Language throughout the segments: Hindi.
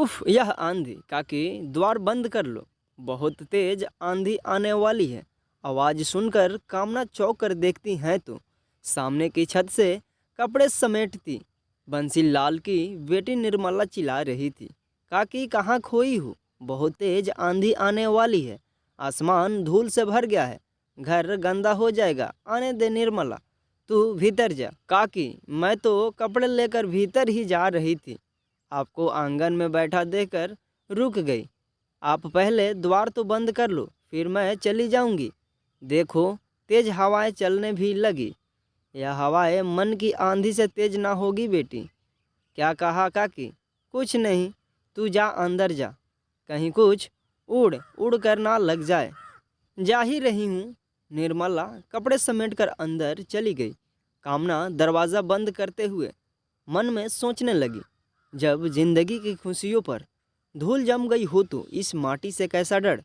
उफ, यह आंधी! काकी द्वार बंद कर लो, बहुत तेज आंधी आने वाली है। आवाज सुनकर कामना चौंक कर देखती हैं तो सामने की छत से कपड़े समेटती बंसी लाल की बेटी निर्मला चिल्ला रही थी, काकी कहाँ खोई हो? बहुत तेज आंधी आने वाली है, आसमान धूल से भर गया है, घर गंदा हो जाएगा। आने दे निर्मला, तू भीतर जा। काकी, मैं तो कपड़े लेकर भीतर ही जा रही थी, आपको आंगन में बैठा देखकर रुक गई। आप पहले द्वार तो बंद कर लो, फिर मैं चली जाऊंगी। देखो, तेज हवाएं चलने भी लगी। यह हवाएं मन की आंधी से तेज ना होगी बेटी। क्या कहा काकी? कुछ नहीं, तू जा अंदर जा, कहीं कुछ उड़ उड़ कर ना लग जाए। जा ही रही हूँ। निर्मला कपड़े समेटकर अंदर चली गई। कामना दरवाज़ा बंद करते हुए मन में सोचने लगी, जब जिंदगी की खुशियों पर धूल जम गई हो तो इस माटी से कैसा डर।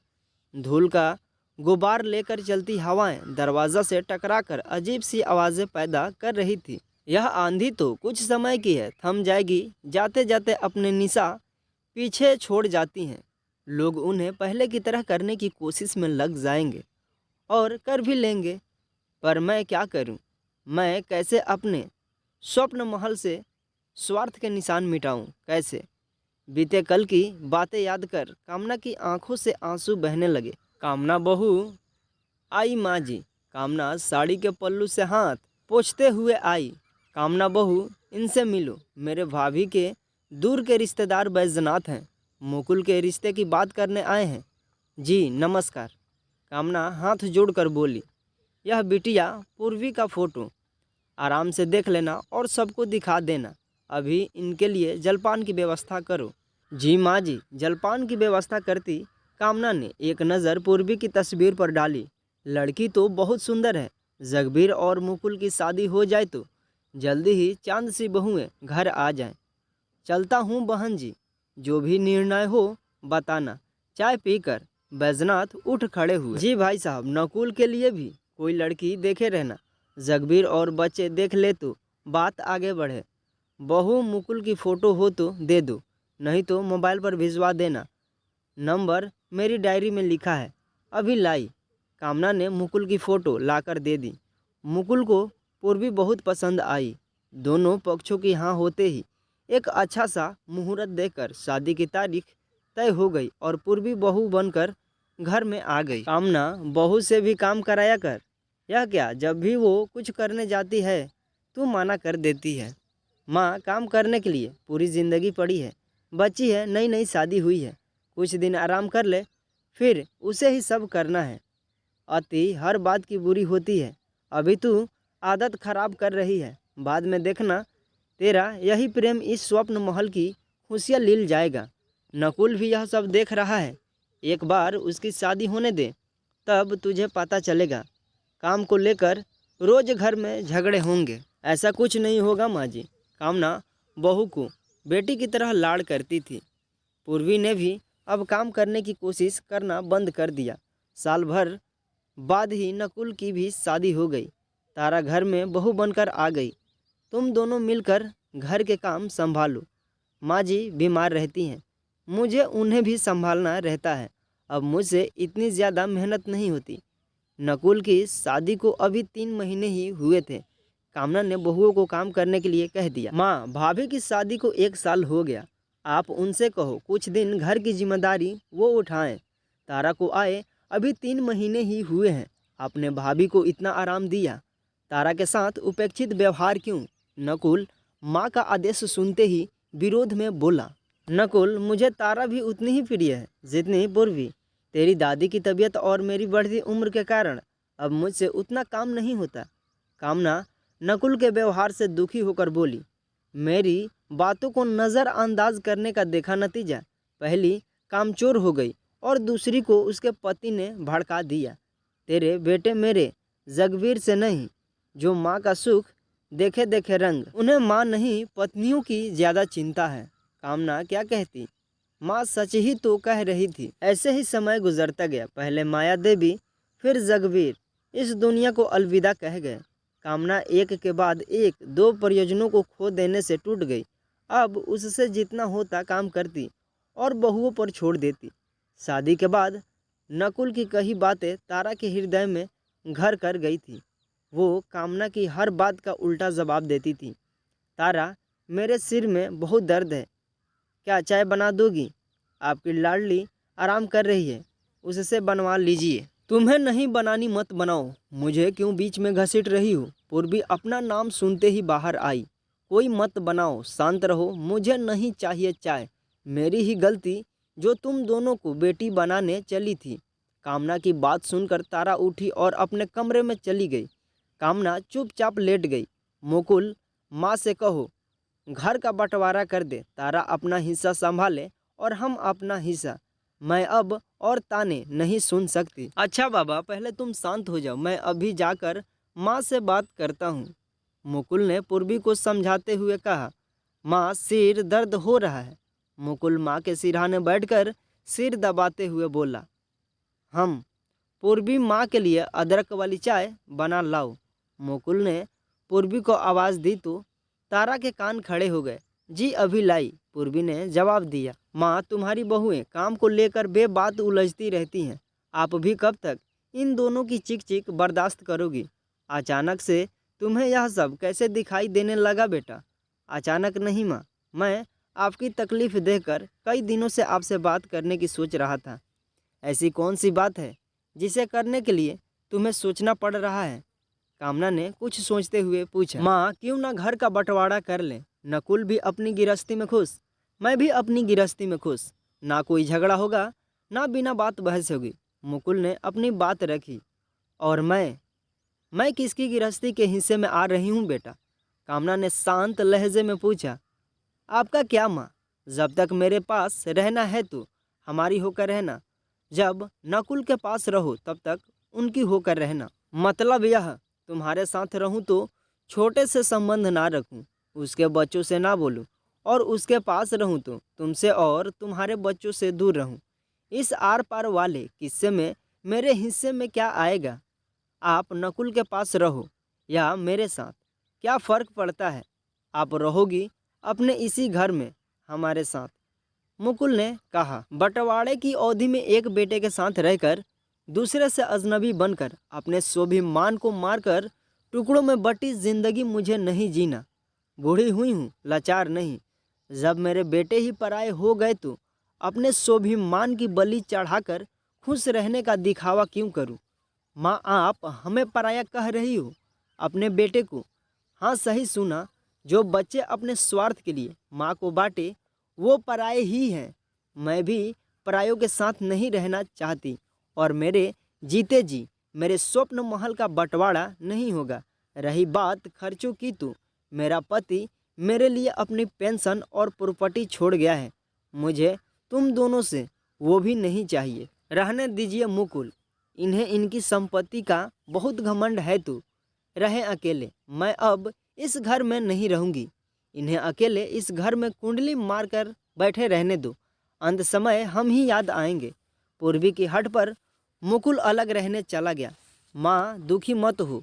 धूल का गुबार लेकर चलती हवाएं दरवाज़ा से टकराकर अजीब सी आवाज़ें पैदा कर रही थी। यह आंधी तो कुछ समय की है, थम जाएगी, जाते जाते अपने निशा पीछे छोड़ जाती हैं। लोग उन्हें पहले की तरह करने की कोशिश में लग जाएंगे और कर भी लेंगे, पर मैं क्या करूं? मैं कैसे अपने स्वप्न महल से स्वार्थ के निशान मिटाऊं? कैसे? बीते कल की बातें याद कर कामना की आंखों से आंसू बहने लगे। कामना बहू आई। माँ जी। कामना साड़ी के पल्लू से हाथ पोंछते हुए आई। कामना बहू, इनसे मिलो, मेरे भाभी के दूर के रिश्तेदार बैजनाथ हैं, मुकुल के रिश्ते की बात करने आए हैं। जी नमस्कार। कामना हाथ जोड़कर बोली, यह बिटिया पूर्वी का फोटो आराम से देख लेना और सबको दिखा देना। अभी इनके लिए जलपान की व्यवस्था करो। जी माँ जी। जलपान की व्यवस्था करती कामना ने एक नज़र पूर्वी की तस्वीर पर डाली। लड़की तो बहुत सुंदर है। जगबीर और मुकुल की शादी हो जाए तो जल्दी ही चांद सी बहुएं घर आ जाएं। चलता हूँ बहन जी, जो भी निर्णय हो बताना। चाय पीकर बैजनाथ उठ खड़े हुए। जी भाई साहब, नकुल के लिए भी कोई लड़की देखे रहना। जगबीर और बच्चे देख ले तो बात आगे बढ़े। बहू मुकुल की फ़ोटो हो तो दे दो, नहीं तो मोबाइल पर भिजवा देना। नंबर मेरी डायरी में लिखा है, अभी लाई। कामना ने मुकुल की फ़ोटो लाकर दे दी। मुकुल को पूर्वी बहुत पसंद आई। दोनों पक्षों की हाँ होते ही एक अच्छा सा मुहूर्त देकर शादी की तारीख तय हो गई और पूर्वी बहू बनकर घर में आ गई। कामना बहू से भी काम कराया कर। यह क्या, जब भी वो कुछ करने जाती है तू मना कर देती है। माँ, काम करने के लिए पूरी ज़िंदगी पड़ी है, बच्ची है, नई नई शादी हुई है, कुछ दिन आराम कर ले, फिर उसे ही सब करना है। अति हर बात की बुरी होती है। अभी तू आदत खराब कर रही है, बाद में देखना तेरा यही प्रेम इस स्वप्न महल की खुशियाँ लील जाएगा। नकुल भी यह सब देख रहा है, एक बार उसकी शादी होने दे, तब तुझे पता चलेगा। काम को लेकर रोज घर में झगड़े होंगे। ऐसा कुछ नहीं होगा माँ जी। कामना बहू को बेटी की तरह लाड़ करती थी। पूर्वी ने भी अब काम करने की कोशिश करना बंद कर दिया। साल भर बाद ही नकुल की भी शादी हो गई। तारा घर में बहू बनकर आ गई। तुम दोनों मिलकर घर के काम संभालो। माँ जी बीमार रहती हैं, मुझे उन्हें भी संभालना रहता है। अब मुझसे इतनी ज़्यादा मेहनत नहीं होती। नकुल की शादी को अभी 3 महीने ही हुए थे। कामना ने बहुओं को काम करने के लिए कह दिया। माँ, भाभी की शादी को 1 साल हो गया, आप उनसे कहो कुछ दिन घर की जिम्मेदारी वो उठाएं। तारा को आए अभी 3 महीने ही हुए हैं, आपने भाभी को इतना आराम दिया, तारा के साथ उपेक्षित व्यवहार क्यों? नकुल माँ का आदेश सुनते ही विरोध में बोला। नकुल, मुझे तारा भी उतनी ही प्रिय है जितनी पूर्वी। तेरी दादी की तबीयत और मेरी बढ़ती उम्र के कारण अब मुझसे उतना काम नहीं होता। कामना नकुल के व्यवहार से दुखी होकर बोली। मेरी बातों को नज़रअंदाज करने का देखा नतीजा, पहली कामचोर हो गई और दूसरी को उसके पति ने भड़का दिया। तेरे बेटे मेरे जगवीर से नहीं, जो माँ का सुख देखे देखे रंग, उन्हें माँ नहीं पत्नियों की ज़्यादा चिंता है। कामना क्या कहती, माँ सच ही तो कह रही थी। ऐसे ही समय गुजरता गया। पहले माया देवी, फिर जगवीर इस दुनिया को अलविदा कह गए। कामना एक के बाद एक 2 परियोजनों को खो देने से टूट गई। अब उससे जितना होता काम करती और बहुओं पर छोड़ देती। शादी के बाद नकुल की कही बातें तारा के हृदय में घर कर गई थी। वो कामना की हर बात का उल्टा जवाब देती थी। तारा, मेरे सिर में बहुत दर्द है, क्या चाय बना दोगी? आपकी लाडली आराम कर रही है, उससे बनवा लीजिए। तुम्हें नहीं बनानी मत बनाओ, मुझे क्यों बीच में घसीट रही हो? पूर्वी अपना नाम सुनते ही बाहर आई। कोई मत बनाओ, शांत रहो, मुझे नहीं चाहिए चाय। मेरी ही गलती जो तुम दोनों को बेटी बनाने चली थी। कामना की बात सुनकर तारा उठी और अपने कमरे में चली गई। कामना चुपचाप लेट गई। मुकुल, माँ से कहो घर का बंटवारा कर दे, तारा अपना हिस्सा संभाले और हम अपना हिस्सा। मैं अब और ताने नहीं सुन सकती। अच्छा बाबा, पहले तुम शांत हो जाओ, मैं अभी जाकर माँ से बात करता हूँ। मुकुल ने पूर्वी को समझाते हुए कहा। माँ, सिर दर्द हो रहा है। मुकुल माँ के सिरहाने बैठकर सिर दबाते हुए बोला। हम पूर्वी माँ के लिए अदरक वाली चाय बना लाओ। मुकुल ने पूर्वी को आवाज़ दी तो तारा के कान खड़े हो गए। जी अभी लाई, पूर्वी ने जवाब दिया। माँ, तुम्हारी बहुएं काम को लेकर बेबात उलझती रहती हैं। आप भी कब तक इन दोनों की चिक चिक बर्दाश्त करोगी? अचानक से तुम्हें यह सब कैसे दिखाई देने लगा बेटा? अचानक नहीं माँ, मैं आपकी तकलीफ़ देखकर कई दिनों से आपसे बात करने की सोच रहा था। ऐसी कौन सी बात है जिसे करने के लिए तुम्हें सोचना पड़ रहा है? कामना ने कुछ सोचते हुए पूछा। माँ, क्यों ना घर का बंटवारा कर लें? नकुल भी अपनी गृहस्थी में खुश, मैं भी अपनी गृहस्थी में खुश। ना कोई झगड़ा होगा, ना बिना बात बहस होगी। मुकुल ने अपनी बात रखी। और मैं किसकी गृहस्थी के हिस्से में आ रही हूँ बेटा? कामना ने शांत लहजे में पूछा। आपका क्या माँ, जब तक मेरे पास रहना है तो हमारी होकर रहना, जब नकुल के पास रहो तब तक उनकी होकर रहना। मतलब यह, तुम्हारे साथ रहूं तो छोटे से संबंध ना रखूं, उसके बच्चों से ना बोलूं, और उसके पास रहूं तो तुमसे और तुम्हारे बच्चों से दूर रहूं। इस आर पार वाले किस्से में मेरे हिस्से में क्या आएगा? आप नकुल के पास रहो या मेरे साथ, क्या फ़र्क पड़ता है? आप रहोगी अपने इसी घर में हमारे साथ। मुकुल ने कहा। बंटवारे की अवधि में एक बेटे के साथ रहकर दूसरे से अजनबी बनकर अपने स्वाभिमान को मारकर टुकड़ों में बटी जिंदगी मुझे नहीं जीना। बूढ़ी हुई हूँ, लाचार नहीं। जब मेरे बेटे ही पराये हो गए तो अपने स्वाभिमान की बलि चढ़ाकर खुश रहने का दिखावा क्यों करूँ? माँ, आप हमें पराया कह रही हो? अपने बेटे को? हाँ, सही सुना। जो बच्चे अपने स्वार्थ के लिए माँ को बांटे वो पराये ही हैं। मैं भी परायों के साथ नहीं रहना चाहती और मेरे जीते जी मेरे स्वप्न महल का बंटवारा नहीं होगा। रही बात खर्चों की तो मेरा पति मेरे लिए अपनी पेंशन और प्रॉपर्टी छोड़ गया है। मुझे तुम दोनों से वो भी नहीं चाहिए। रहने दीजिए मुकुल, इन्हें इनकी संपत्ति का बहुत घमंड है तो रहें अकेले। मैं अब इस घर में नहीं रहूँगी। इन्हें अकेले इस घर में कुंडली मारकर बैठे रहने दो। अंत समय हम ही याद आएंगे। पूर्वी की हट पर मुकुल अलग रहने चला गया। माँ, दुखी मत हो,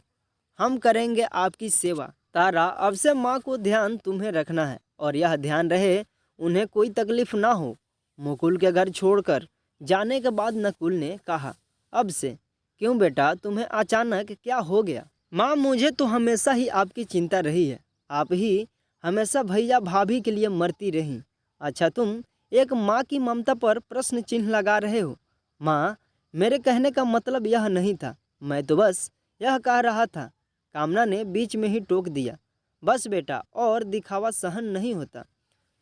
हम करेंगे आपकी सेवा। तारा, अब से माँ को ध्यान तुम्हें रखना है और यह ध्यान रहे उन्हें कोई तकलीफ ना हो। मुकुल के घर छोड़कर जाने के बाद नकुल ने कहा। अब से क्यों बेटा, तुम्हें अचानक क्या हो गया? माँ, मुझे तो हमेशा ही आपकी चिंता रही है। आप ही हमेशा भैया भाभी के लिए मरती रहीं। अच्छा, तुम एक माँ की ममता पर प्रश्न चिन्ह लगा रहे हो। माँ, मेरे कहने का मतलब यह नहीं था, मैं तो बस यह कह रहा था। कामना ने बीच में ही टोक दिया। बस बेटा, और दिखावा सहन नहीं होता।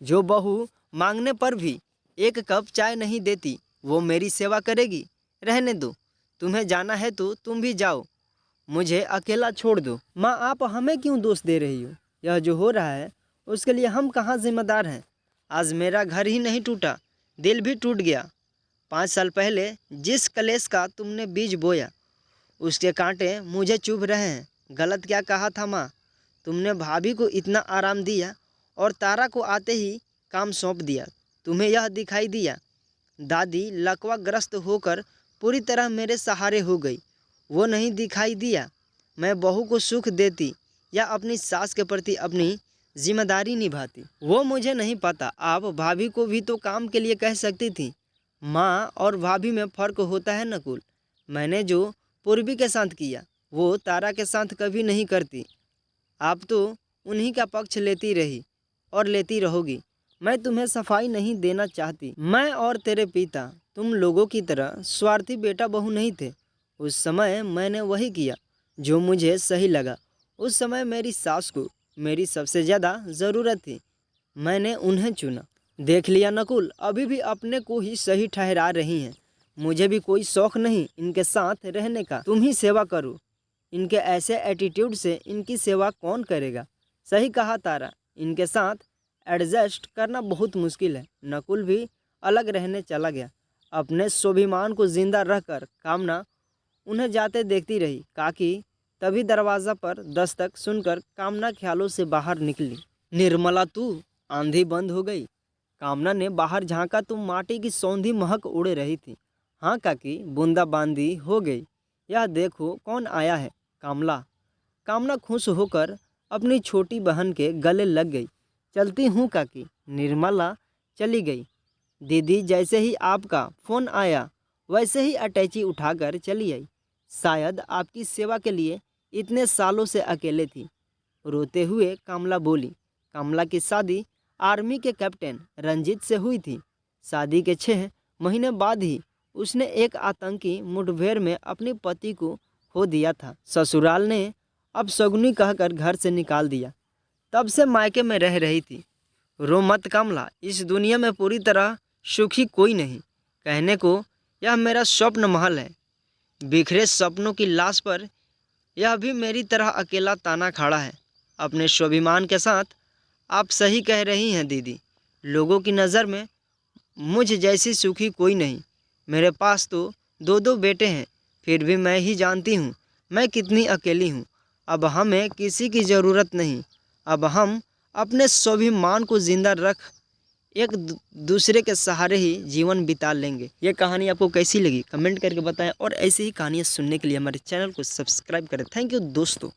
जो बहू मांगने पर भी एक कप चाय नहीं देती वो मेरी सेवा करेगी? रहने दो, तुम्हें जाना है तो तुम भी जाओ, मुझे अकेला छोड़ दो। माँ, आप हमें क्यों दोष दे रही हो? यह जो हो रहा है उसके लिए हम कहाँ जिम्मेदार हैं? आज मेरा घर ही नहीं टूटा, दिल भी टूट गया। 5 साल पहले जिस कलेश का तुमने बीज बोया उसके कांटे मुझे चुभ रहे हैं। गलत क्या कहा था माँ? तुमने भाभी को इतना आराम दिया और तारा को आते ही काम सौंप दिया। तुम्हें यह दिखाई दिया दादी लकवा ग्रस्त होकर पूरी तरह मेरे सहारे हो गई, वो नहीं दिखाई दिया? मैं बहू को सुख देती या अपनी सास के प्रति अपनी जिम्मेदारी निभाती। वो मुझे नहीं पता, आप भाभी को भी तो काम के लिए कह सकती थी। माँ और भाभी में फ़र्क होता है नकुल। मैंने जो पूर्वी के साथ किया वो तारा के साथ कभी नहीं करती। आप तो उन्हीं का पक्ष लेती रही और लेती रहोगी। मैं तुम्हें सफाई नहीं देना चाहती। मैं और तेरे पिता तुम लोगों की तरह स्वार्थी बेटा बहू नहीं थे। उस समय मैंने वही किया जो मुझे सही लगा। उस समय मेरी सास को मेरी सबसे ज़्यादा ज़रूरत थी, मैंने उन्हें चुना। देख लिया नकुल, अभी भी अपने को ही सही ठहरा रही हैं। मुझे भी कोई शौक़ नहीं इनके साथ रहने का। तुम ही सेवा करो। इनके ऐसे एटीट्यूड से इनकी सेवा कौन करेगा। सही कहा तारा, इनके साथ एडजस्ट करना बहुत मुश्किल है। नकुल भी अलग रहने चला गया। अपने स्वाभिमान को जिंदा रखकर कामना उन्हें जाते देखती रही। काकी तभी दरवाज़ा पर दस्तक सुनकर कामना ख्यालों से बाहर निकली। निर्मला तू, आंधी बंद हो गई। कामना ने बाहर झांका तो माटी की सौंधी महक उड़ रही थी। हाँ काकी, बूंदाबांदी हो गई। यह देखो कौन आया है। कामना खुश होकर अपनी छोटी बहन के गले लग गई। चलती हूँ काकी। निर्मला चली गई। दीदी जैसे ही आपका फ़ोन आया वैसे ही अटैची उठाकर चली आई। शायद आपकी सेवा के लिए इतने सालों से अकेले थी। रोते हुए कमला बोली। कमला की शादी आर्मी के कैप्टन रंजीत से हुई थी। शादी के 6 महीने बाद ही उसने एक आतंकी मुठभेड़ में अपने पति को खो दिया था। ससुराल ने अब सगुनी कहकर घर से निकाल दिया। तब से मायके में रह रही थी। रो मत कमला, इस दुनिया में पूरी तरह सुखी कोई नहीं। कहने को यह मेरा स्वप्न महल है। बिखरे सपनों की लाश पर यह भी मेरी तरह अकेला ताना खड़ा है। अपने स्वाभिमान के साथ आप सही कह रही हैं दीदी। लोगों की नज़र में मुझ जैसी सुखी कोई नहीं। मेरे पास तो 2 बेटे हैं, फिर भी मैं ही जानती हूँ मैं कितनी अकेली हूँ। अब हमें किसी की ज़रूरत नहीं। अब हम अपने स्वाभिमान को जिंदा रख एक दूसरे के सहारे ही जीवन बिता लेंगे। ये कहानी आपको कैसी लगी कमेंट करके बताएं और ऐसी ही कहानियाँ सुनने के लिए हमारे चैनल को सब्सक्राइब करें। थैंक यू दोस्तों।